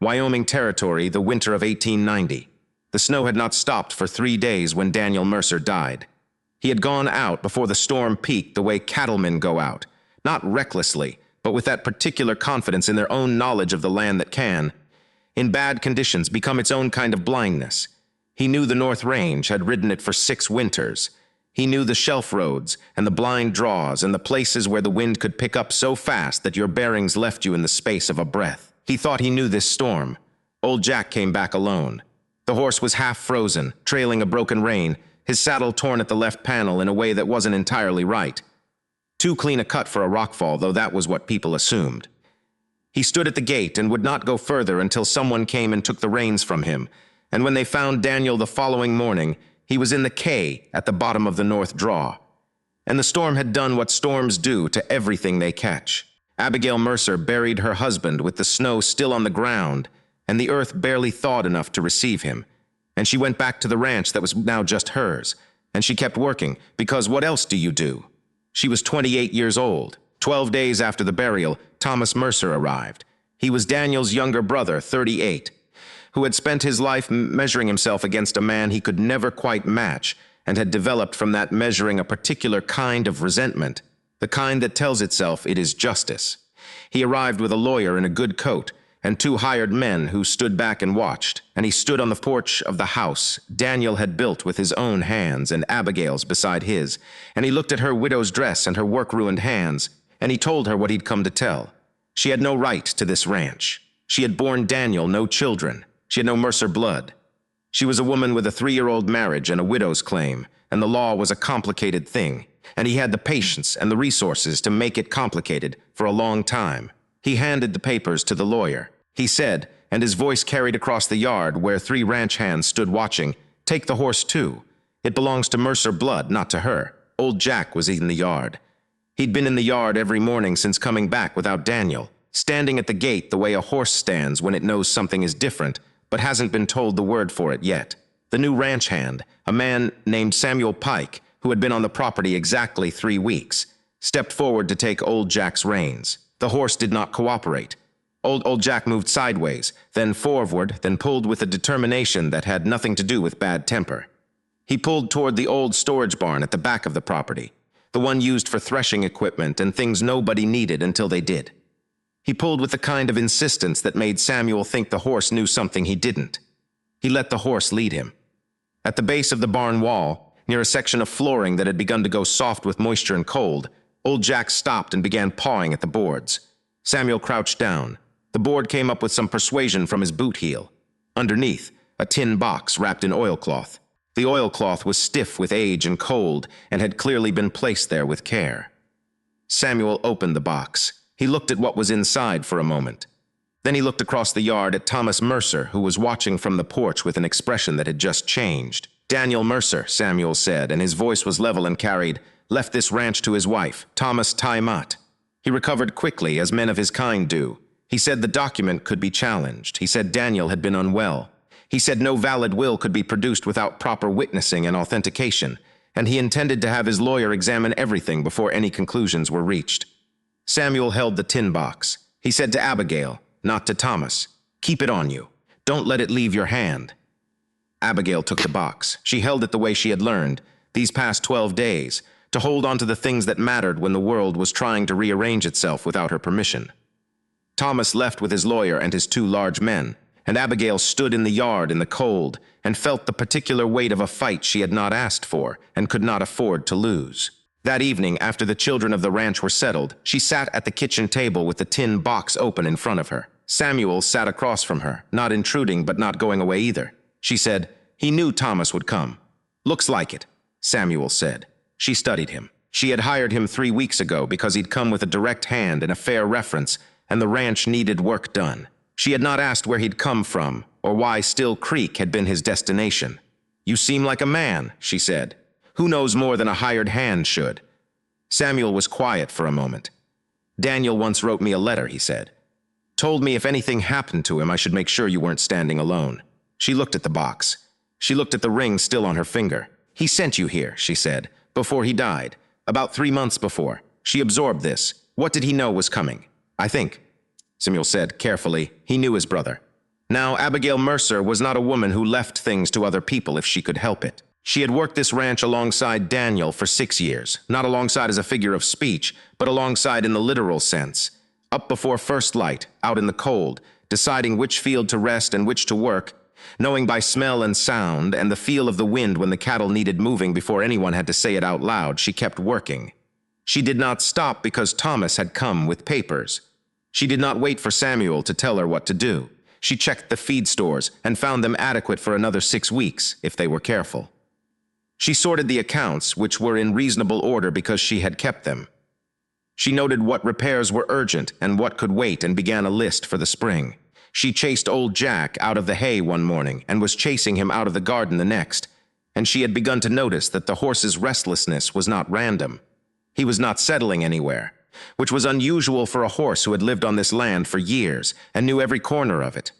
Wyoming Territory, the winter of 1890. The snow had not stopped for 3 days when Daniel Mercer died. He had gone out before the storm peaked the way cattlemen go out, not recklessly, but with that particular confidence in their own knowledge of the land that can, in bad conditions, become its own kind of blindness. He knew the North Range, had ridden it for 6 winters. He knew the shelf roads and the blind draws and the places where the wind could pick up so fast that your bearings left you in the space of a breath. He thought he knew this storm. Old Jack came back alone. The horse was half frozen, trailing a broken rein, his saddle torn at the left panel in a way that wasn't entirely right. Too clean a cut for a rockfall, though that was what people assumed. He stood at the gate and would not go further until someone came and took the reins from him, and when they found Daniel the following morning, he was in the K at the bottom of the North Draw. And the storm had done what storms do to everything they catch. Abigail Mercer buried her husband with the snow still on the ground, and the earth barely thawed enough to receive him. And she went back to the ranch that was now just hers, and she kept working, because what else do you do? She was 28 years old. 12 days after the burial, Thomas Mercer arrived. He was Daniel's younger brother, 38, who had spent his life measuring himself against a man he could never quite match, and had developed from that measuring a particular kind of resentment, the kind that tells itself it is justice. He arrived with a lawyer in a good coat, and 2 hired men who stood back and watched, and he stood on the porch of the house Daniel had built with his own hands and Abigail's beside his, and he looked at her widow's dress and her work-ruined hands, and he told her what he'd come to tell. She had no right to this ranch. She had borne Daniel no children. She had no Mercer blood. She was a woman with a 3-year-old marriage and a widow's claim, and the law was a complicated thing, and he had the patience and the resources to make it complicated for a long time. He handed the papers to the lawyer. He said, and his voice carried across the yard where 3 ranch hands stood watching, "Take the horse too. It belongs to Mercer blood, not to her." Old Jack was in the yard. He'd been in the yard every morning since coming back without Daniel, standing at the gate the way a horse stands when it knows something is different, but hasn't been told the word for it yet. The new ranch hand, a man named Samuel Pike, who had been on the property exactly 3 weeks, stepped forward to take Old Jack's reins. The horse did not cooperate. Old Jack moved sideways, then forward, then pulled with a determination that had nothing to do with bad temper. He pulled toward the old storage barn at the back of the property, the one used for threshing equipment and things nobody needed until they did. He pulled with the kind of insistence that made Samuel think the horse knew something he didn't. He let the horse lead him. At the base of the barn wall, near a section of flooring that had begun to go soft with moisture and cold, Old Jack stopped and began pawing at the boards. Samuel crouched down. The board came up with some persuasion from his boot heel. Underneath, a tin box wrapped in oilcloth. The oilcloth was stiff with age and cold and had clearly been placed there with care. Samuel opened the box. He looked at what was inside for a moment. Then he looked across the yard at Thomas Mercer, who was watching from the porch with an expression that had just changed. "Daniel Mercer," Samuel said, and his voice was level and carried, "left this ranch to his wife, Thomas Mott. He recovered quickly, as men of his kind do. He said the document could be challenged. He said Daniel had been unwell. He said no valid will could be produced without proper witnessing and authentication, and he intended to have his lawyer examine everything before any conclusions were reached." Samuel held the tin box. He said to Abigail, not to Thomas, "Keep it on you. Don't let it leave your hand." Abigail took the box. She held it the way she had learned, these past 12 days, to hold on to the things that mattered when the world was trying to rearrange itself without her permission. Thomas left with his lawyer and his 2 large men, and Abigail stood in the yard in the cold and felt the particular weight of a fight she had not asked for and could not afford to lose. That evening, after the children of the ranch were settled, she sat at the kitchen table with the tin box open in front of her. Samuel sat across from her, not intruding but not going away either. She said, "He knew Thomas would come." "Looks like it," Samuel said. She studied him. She had hired him 3 weeks ago because he'd come with a direct hand and a fair reference, and the ranch needed work done. She had not asked where he'd come from or why Still Creek had been his destination. "You seem like a man," she said. "Who knows more than a hired hand should?" Samuel was quiet for a moment. "Daniel once wrote me a letter," he said. "Told me if anything happened to him, I should make sure you weren't standing alone." She looked at the box. She looked at the ring still on her finger. "He sent you here," she said, "before he died. About 3 months before. She absorbed this. What did he know was coming?" "I think," Samuel said carefully, "he knew his brother." Now, Abigail Mercer was not a woman who left things to other people if she could help it. She had worked this ranch alongside Daniel for 6 years, not alongside as a figure of speech, but alongside in the literal sense. Up before first light, out in the cold, deciding which field to rest and which to work, knowing by smell and sound and the feel of the wind when the cattle needed moving before anyone had to say it out loud, she kept working. She did not stop because Thomas had come with papers. She did not wait for Samuel to tell her what to do. She checked the feed stores and found them adequate for another 6 weeks, if they were careful. She sorted the accounts, which were in reasonable order because she had kept them. She noted what repairs were urgent and what could wait and began a list for the spring. She chased old Jack out of the hay one morning and was chasing him out of the garden the next, and she had begun to notice that the horse's restlessness was not random. He was not settling anywhere, which was unusual for a horse who had lived on this land for years and knew every corner of it.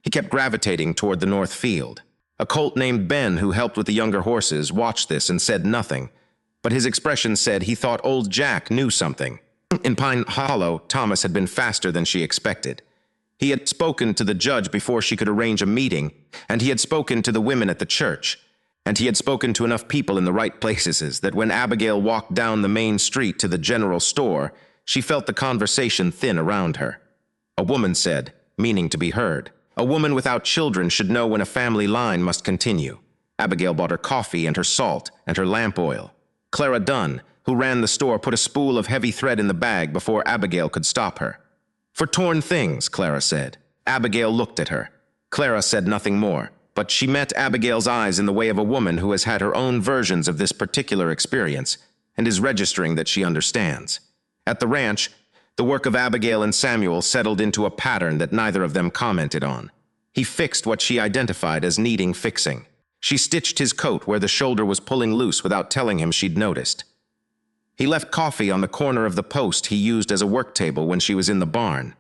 He kept gravitating toward the north field. A colt named Ben, who helped with the younger horses, watched this and said nothing, but his expression said he thought old Jack knew something. In Pine Hollow, Thomas had been faster than she expected. He had spoken to the judge before she could arrange a meeting, and he had spoken to the women at the church, and he had spoken to enough people in the right places that when Abigail walked down the main street to the general store, she felt the conversation thin around her. A woman said, meaning to be heard, a woman without children should know when a family line must continue. Abigail bought her coffee and her salt and her lamp oil. Clara Dunn, who ran the store, put a spool of heavy thread in the bag before Abigail could stop her. For torn things, Clara said. Abigail looked at her. Clara said nothing more, but she met Abigail's eyes in the way of a woman who has had her own versions of this particular experience and is registering that she understands. At the ranch, the work of Abigail and Samuel settled into a pattern that neither of them commented on. He fixed what she identified as needing fixing. She stitched his coat where the shoulder was pulling loose without telling him she'd noticed. He left coffee on the corner of the post he used as a work table when she was in the barn.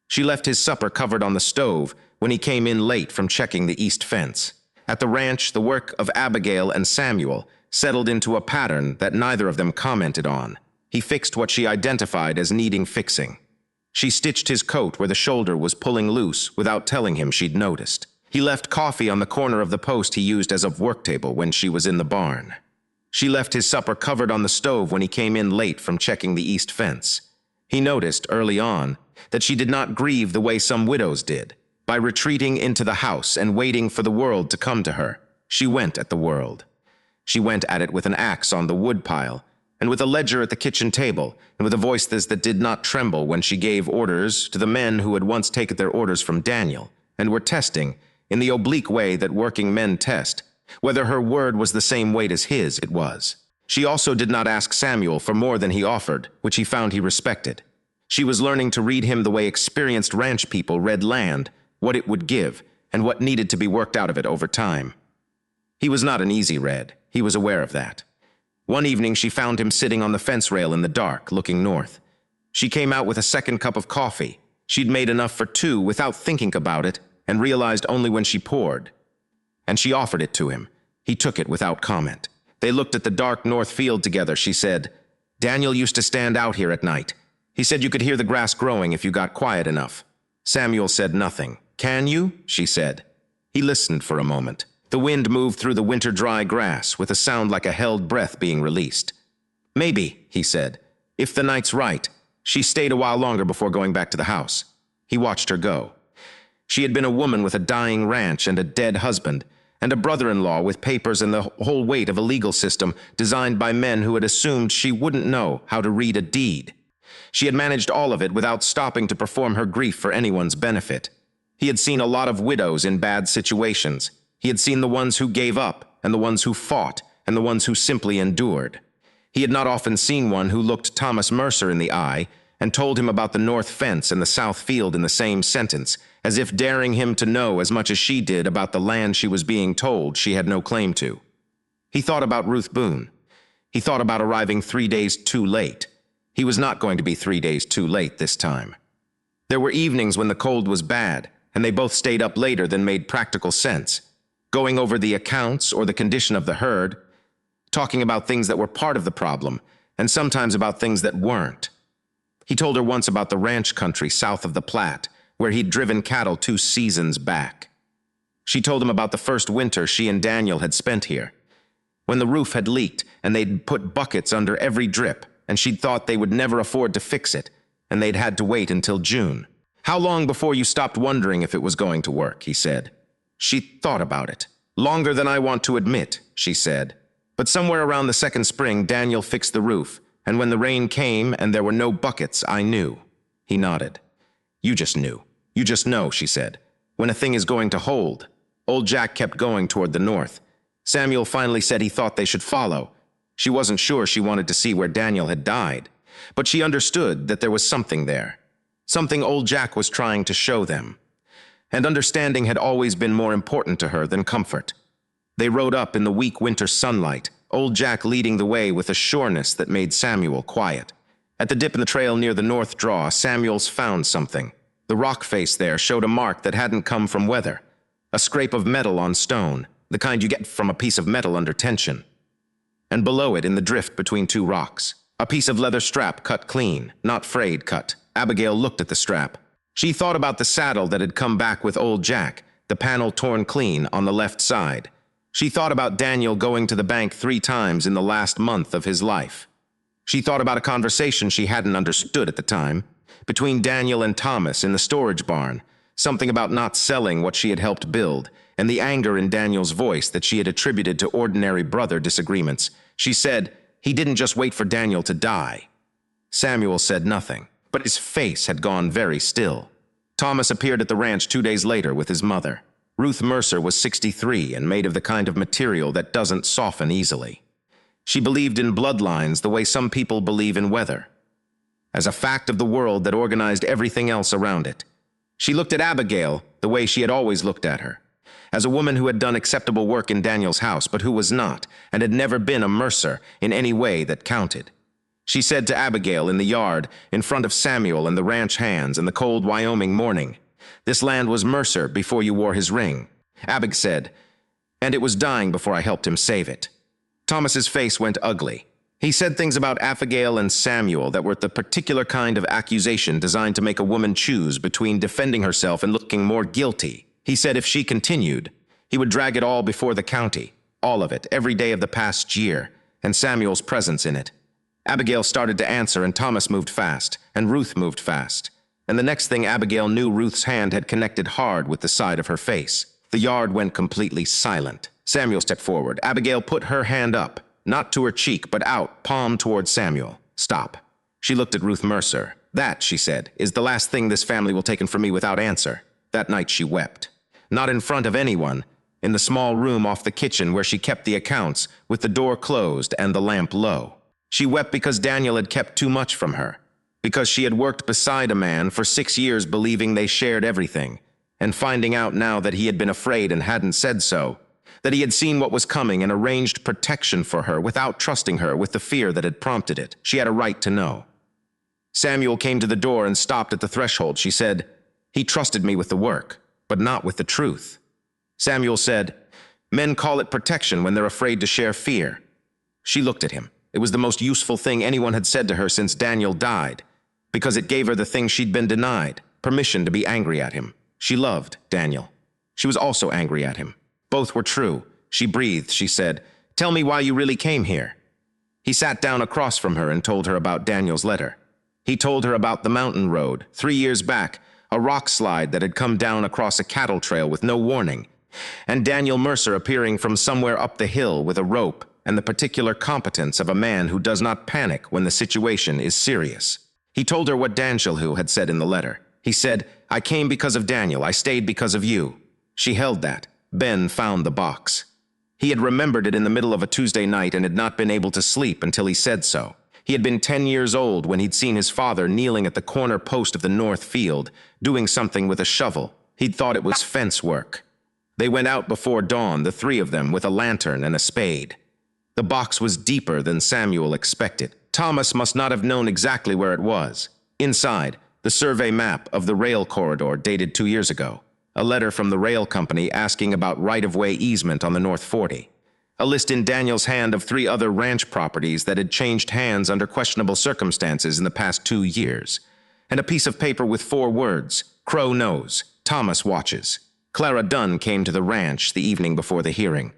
She left his supper covered on the stove when he came in late from checking the east fence. At the ranch, the work of Abigail and Samuel settled into a pattern that neither of them commented on. He fixed what she identified as needing fixing. She stitched his coat where the shoulder was pulling loose without telling him she'd noticed. He left coffee on the corner of the post he used as a work table when she was in the barn. She left his supper covered on the stove when he came in late from checking the east fence. He noticed, early on, that she did not grieve the way some widows did, by retreating into the house and waiting for the world to come to her. She went at the world. She went at it with an axe on the wood pile, and with a ledger at the kitchen table, and with a voice that did not tremble when she gave orders to the men who had once taken their orders from Daniel, and were testing, in the oblique way that working men test, whether her word was the same weight as his. It was. She also did not ask Samuel for more than he offered, which he found he respected. She was learning to read him the way experienced ranch people read land, what it would give, and what needed to be worked out of it over time. He was not an easy read. He was aware of that. One evening she found him sitting on the fence rail in the dark, looking north. She came out with a second cup of coffee. She'd made enough for two without thinking about it, and realized only when she poured. And she offered it to him. He took it without comment. They looked at the dark north field together. She said, "Daniel used to stand out here at night. He said you could hear the grass growing if you got quiet enough." Samuel said nothing. "Can you?" she said. He listened for a moment. The wind moved through the winter-dry grass with a sound like a held breath being released. "Maybe," he said, "if the night's right." She stayed a while longer before going back to the house. He watched her go. She had been a woman with a dying ranch and a dead husband, and a brother-in-law with papers and the whole weight of a legal system designed by men who had assumed she wouldn't know how to read a deed. She had managed all of it without stopping to perform her grief for anyone's benefit. He had seen a lot of widows in bad situations. He had seen the ones who gave up, and the ones who fought, and the ones who simply endured. He had not often seen one who looked Thomas Mercer in the eye and told him about the north fence and the south field in the same sentence, as if daring him to know as much as she did about the land she was being told she had no claim to. He thought about Ruth Boone. He thought about arriving 3 days too late. He was not going to be 3 days too late this time. There were evenings when the cold was bad, and they both stayed up later than made practical sense, going over the accounts or the condition of the herd, talking about things that were part of the problem, and sometimes about things that weren't. He told her once about the ranch country south of the Platte, where he'd driven cattle 2 seasons back. She told him about the first winter she and Daniel had spent here, when the roof had leaked and they'd put buckets under every drip, and she'd thought they would never afford to fix it, and they'd had to wait until June. "How long before you stopped wondering if it was going to work?" he said. She thought about it. "Longer than I want to admit," she said. "But somewhere around the second spring, Daniel fixed the roof, and when the rain came and there were no buckets, I knew." He nodded. "You just knew. You just know," she said, "when a thing is going to hold." Old Jack kept going toward the north. Samuel finally said he thought they should follow. She wasn't sure she wanted to see where Daniel had died, but she understood that there was something there, something old Jack was trying to show them. And understanding had always been more important to her than comfort. They rode up in the weak winter sunlight, old Jack leading the way with a sureness that made Samuel quiet. At the dip in the trail near the north draw, Samuel's found something. The rock face there showed a mark that hadn't come from weather, a scrape of metal on stone, the kind you get from a piece of metal under tension. And below it, in the drift between 2 rocks, a piece of leather strap cut clean, not frayed cut. Abigail looked at the strap. She thought about the saddle that had come back with old Jack, the panel torn clean on the left side. She thought about Daniel going to the bank 3 times in the last month of his life. She thought about a conversation she hadn't understood at the time, between Daniel and Thomas in the storage barn, something about not selling what she had helped build, and the anger in Daniel's voice that she had attributed to ordinary brother disagreements. She said, "He didn't just wait for Daniel to die." Samuel said nothing, but his face had gone very still. Thomas appeared at the ranch 2 days later with his mother. Ruth Mercer was 63 and made of the kind of material that doesn't soften easily. She believed in bloodlines the way some people believe in weather, as a fact of the world that organized everything else around it. She looked at Abigail the way she had always looked at her, as a woman who had done acceptable work in Daniel's house, but who was not, and had never been a Mercer in any way that counted. She said to Abigail in the yard, in front of Samuel and the ranch hands in the cold Wyoming morning, "This land was Mercer before you wore his ring." Abig said, "And it was dying before I helped him save it." Thomas's face went ugly. He said things about Abigail and Samuel that were the particular kind of accusation designed to make a woman choose between defending herself and looking more guilty. He said if she continued, he would drag it all before the county, all of it, every day of the past year, and Samuel's presence in it. Abigail started to answer, and Thomas moved fast, and Ruth moved fast. And the next thing Abigail knew, Ruth's hand had connected hard with the side of her face. The yard went completely silent. Samuel stepped forward. Abigail put her hand up, not to her cheek, but out, palm toward Samuel. "Stop." She looked at Ruth Mercer. "That," she said, "is the last thing this family will take from me without answer." That night she wept. Not in front of anyone, in the small room off the kitchen where she kept the accounts, with the door closed and the lamp low. She wept because Daniel had kept too much from her, because she had worked beside a man for 6 years believing they shared everything, and finding out now that he had been afraid and hadn't said so, that he had seen what was coming and arranged protection for her without trusting her with the fear that had prompted it. She had a right to know. Samuel came to the door and stopped at the threshold. She said, "He trusted me with the work, but not with the truth." Samuel said, "Men call it protection when they're afraid to share fear." She looked at him. It was the most useful thing anyone had said to her since Daniel died, because it gave her the thing she'd been denied, permission to be angry at him. She loved Daniel. She was also angry at him. Both were true. She breathed. She said, "Tell me why you really came here." He sat down across from her and told her about Daniel's letter. He told her about the mountain road, 3 years back, a rock slide that had come down across a cattle trail with no warning, and Daniel Mercer appearing from somewhere up the hill with a rope, and the particular competence of a man who does not panic when the situation is serious. He told her what Danshilhu had said in the letter. He said, "I came because of Daniel. I stayed because of you." She held that. Ben found the box. He had remembered it in the middle of a Tuesday night and had not been able to sleep until he said so. He had been 10 years old when he'd seen his father kneeling at the corner post of the north field, doing something with a shovel. He'd thought it was fence work. They went out before dawn, the 3 of them, with a lantern and a spade. The box was deeper than Samuel expected. Thomas must not have known exactly where it was. Inside, the survey map of the rail corridor dated 2 years ago. A letter from the rail company asking about right-of-way easement on the North 40. A list in Daniel's hand of 3 other ranch properties that had changed hands under questionable circumstances in the past 2 years. and a piece of paper with 4 words, Crow knows, Thomas watches. Clara Dunn came to the ranch the evening before the hearing.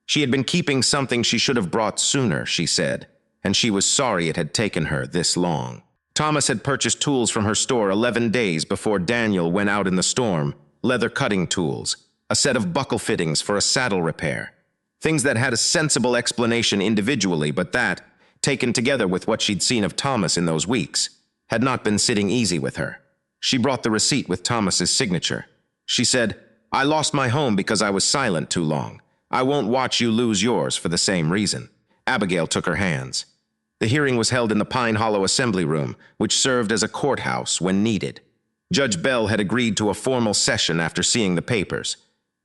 She had been keeping something she should have brought sooner, she said, and she was sorry it had taken her this long. Thomas had purchased tools from her store 11 days before Daniel went out in the storm, leather cutting tools, a set of buckle fittings for a saddle repair. Things that had a sensible explanation individually, but that, taken together with what she'd seen of Thomas in those weeks, had not been sitting easy with her. She brought the receipt with Thomas's signature. She said, "I lost my home because I was silent too long. I won't watch you lose yours for the same reason." Abigail took her hands. The hearing was held in the Pine Hollow Assembly Room, which served as a courthouse when needed. Judge Bell had agreed to a formal session after seeing the papers.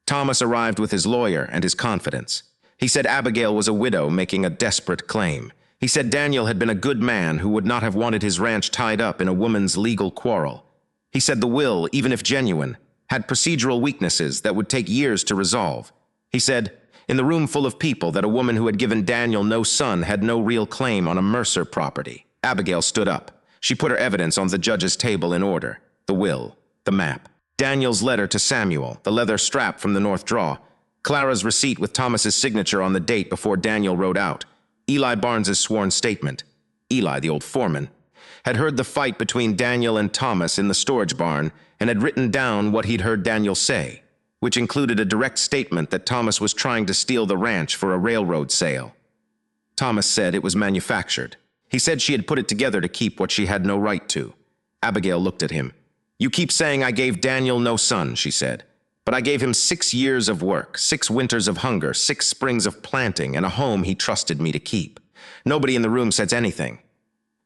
Thomas arrived with his lawyer and his confidence. He said Abigail was a widow making a desperate claim. He said Daniel had been a good man who would not have wanted his ranch tied up in a woman's legal quarrel. He said the will, even if genuine, had procedural weaknesses that would take years to resolve. He said, in the room full of people, that a woman who had given Daniel no son had no real claim on a Mercer property. Abigail stood up. She put her evidence on the judge's table in order. The will, the map, Daniel's letter to Samuel, the leather strap from the north drawer, Clara's receipt with Thomas's signature on the date before Daniel rode out, Eli Barnes's sworn statement. Eli, the old foreman, had heard the fight between Daniel and Thomas in the storage barn and had written down what he'd heard Daniel say, which included a direct statement that Thomas was trying to steal the ranch for a railroad sale. Thomas said it was manufactured. He said she had put it together to keep what she had no right to. Abigail looked at him. "You keep saying I gave Daniel no son," she said. "But I gave him 6 years of work, 6 winters of hunger, 6 springs of planting, and a home he trusted me to keep. Nobody in the room says anything."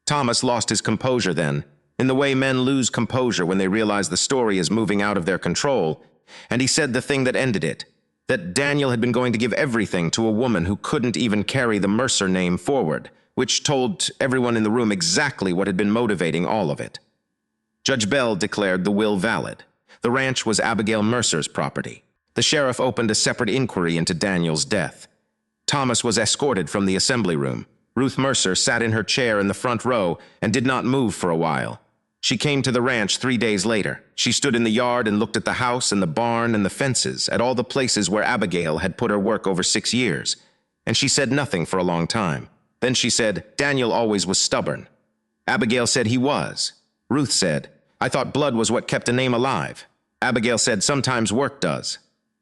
Thomas lost his composure then, in the way men lose composure when they realize the story is moving out of their control, and he said the thing that ended it, that Daniel had been going to give everything to a woman who couldn't even carry the Mercer name forward, which told everyone in the room exactly what had been motivating all of it. Judge Bell declared the will valid. The ranch was Abigail Mercer's property. The sheriff opened a separate inquiry into Daniel's death. Thomas was escorted from the assembly room. Ruth Mercer sat in her chair in the front row and did not move for a while. She came to the ranch 3 days later. She stood in the yard and looked at the house and the barn and the fences, at all the places where Abigail had put her work over 6 years. And she said nothing for a long time. Then she said, "Daniel always was stubborn." Abigail said he was. Ruth said, "I thought blood was what kept a name alive." Abigail said, "Sometimes work does."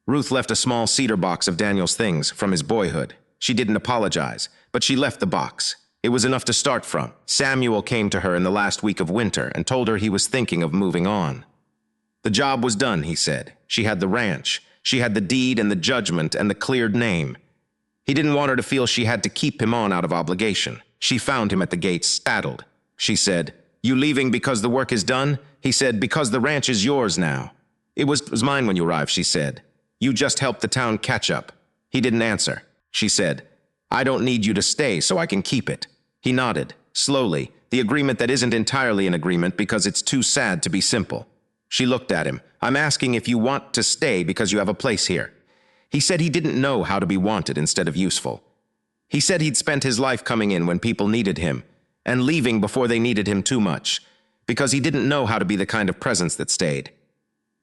Ruth left a small cedar box of Daniel's things from his boyhood. She didn't apologize, but she left the box. It was enough to start from. Samuel came to her in the last week of winter and told her he was thinking of moving on. The job was done, he said. She had the ranch. She had the deed and the judgment and the cleared name. He didn't want her to feel she had to keep him on out of obligation. She found him at the gate, saddled. She said, "You leaving because the work is done?" He said, "Because the ranch is yours now." It was mine when you arrived," she said. "You just helped the town catch up." He didn't answer. She said, "I don't need you to stay so I can keep it." He nodded, slowly, the agreement that isn't entirely an agreement because it's too sad to be simple. She looked at him. "I'm asking if you want to stay because you have a place here." He said he didn't know how to be wanted instead of useful. He said he'd spent his life coming in when people needed him, and leaving before they needed him too much, because he didn't know how to be the kind of presence that stayed.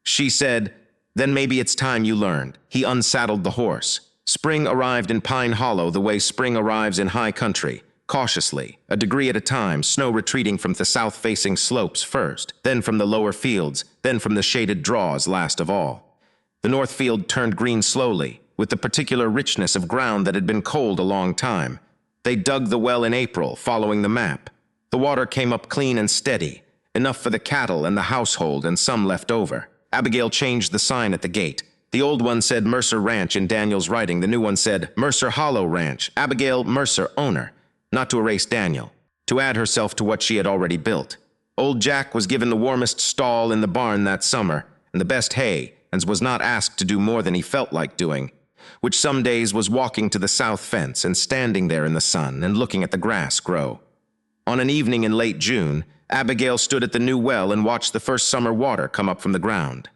She said, "Then maybe it's time you learned." He unsaddled the horse. Spring arrived in Pine Hollow the way spring arrives in high country, cautiously, a degree at a time, snow retreating from the south-facing slopes first, then from the lower fields, then from the shaded draws last of all. The north field turned green slowly, with the particular richness of ground that had been cold a long time. They dug the well in April, following the map. The water came up clean and steady, enough for the cattle and the household and some left over. Abigail changed the sign at the gate. The old one said Mercer Ranch in Daniel's writing. The new one said Mercer Hollow Ranch, Abigail Mercer, owner. Not to erase Daniel, to add herself to what she had already built. Old Jack was given the warmest stall in the barn that summer, and the best hay, and was not asked to do more than he felt like doing, which some days was walking to the south fence and standing there in the sun and looking at the grass grow. On an evening in late June, Abigail stood at the new well and watched the first summer water come up from the ground.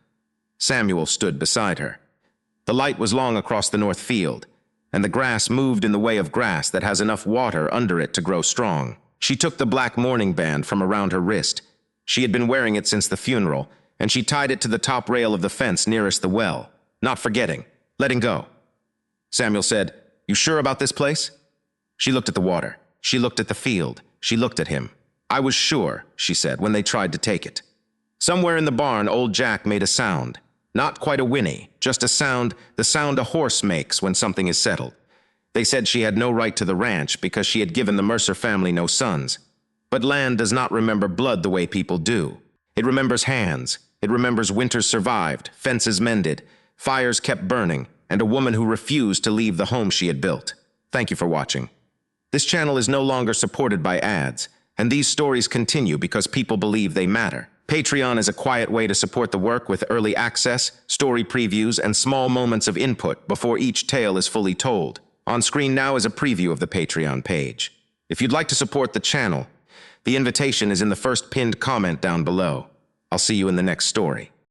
Samuel stood beside her. The light was long across the north field, and the grass moved in the way of grass that has enough water under it to grow strong. She took the black mourning band from around her wrist. She had been wearing it since the funeral, and she tied it to the top rail of the fence nearest the well, not forgetting, letting go. Samuel said, "You sure about this place?" She looked at the water. She looked at the field. She looked at him. "I was sure," she said, when they tried to take it. Somewhere in the barn, old Jack made a sound. Not quite a whinny, just a sound, the sound a horse makes when something is settled. They said she had no right to the ranch because she had given the Mercer family no sons. But land does not remember blood the way people do. It remembers hands. It remembers winters survived, fences mended, fires kept burning, and a woman who refused to leave the home she had built. Thank you for watching. This channel is no longer supported by ads, and these stories continue because people believe they matter. Patreon is a quiet way to support the work with early access, story previews, and small moments of input before each tale is fully told. On screen now is a preview of the Patreon page. If you'd like to support the channel, the invitation is in the first pinned comment down below. I'll see you in the next story.